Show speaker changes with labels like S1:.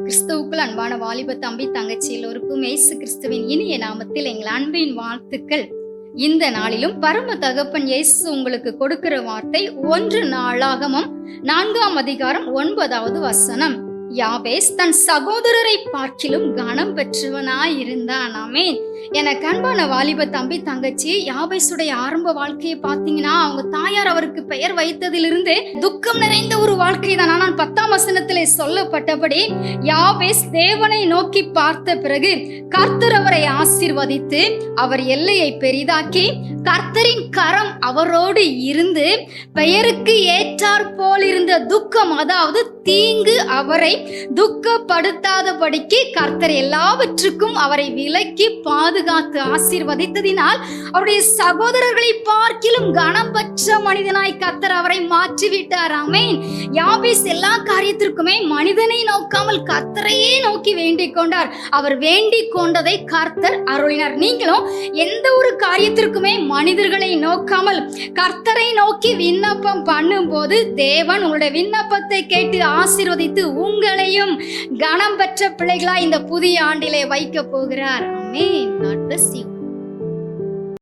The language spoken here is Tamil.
S1: கிறிஸ்துவுக்குள் அன்பான வாலிப தம்பி தங்கச்சி எல்லோருக்கும் இயேசு கிறிஸ்துவின் இனிய நாமத்தில் எங்கள் அன்பின் வாழ்த்துக்கள். இந்த நாளிலும் பரம தகப்பன் இயேசு உங்களுக்கு கொடுக்கிற வார்த்தை 1 நாளாகமம் 4ஆம் அதிகாரம் 9வது வசனம். யாபேஸ் தன் சகோதரரை பார்க்கிலும் கனம் பெற்றவனாயிருந்தான். ஆமென். எனக்கு அன்பான வாலிப தம்பி தங்கச்சி, யாபேசுடைய ஆரம்ப வாழ்க்கையை பார்த்தீங்கன்னா, அவங்க தாயார் அவருக்கு பெயர் வைத்ததிலிருந்து துக்கம் நிறைந்த ஒரு வாழ்க்கை தான். ஆனால் 10ஆம் வசனத்திலே சொல்லப்பட்டபடி யாபேஸ் தேவனை நோக்கி பார்த்த பிறகு கர்த்தர் அவரை ஆசீர்வதித்து அவர் எல்லையை பெரிதாக்கி கர்த்தரின் கரம் அவரோடு இருந்து பெயருக்கு ஏற்றாற் போல் இருந்த துக்கம், அதாவது தீங்கு அவரை துக்கப்படுத்தாதபடிக்கு கர்த்தர் எல்லாவற்றுக்கும் அவரை விலக்கி பாதுகாத்து ஆசீர்வதித்ததினால் அவருடைய சகோதரர்களை பார்க்கிலும் கனம் பெற்ற மனிதனாய் கர்த்தர் அவரை மாற்றிவிட்டார். ஆமென். யாபேஸ் எல்லா காரியத்திற்குமே மனிதனை நோக்காமல் கர்த்தரையே நோக்கி வேண்டிக் கொண்டார். அவர் வேண்டிக் கொண்டதை கர்த்தர் அருளினார். நீங்களும் எந்த ஒரு காரியத்திற்குமே மனிதர்களை நோக்காமல் கர்த்தரை நோக்கி விண்ணப்பம் பண்ணும் போது தேவன் உங்களுடைய விண்ணப்பத்தை கேட்டு ஆசீர்வதித்து உங்களையும் கனம் பெற்ற பிள்ளைகளாய் இந்த புதிய ஆண்டிலே வைக்க போகிறார். ஆமென். God bless you.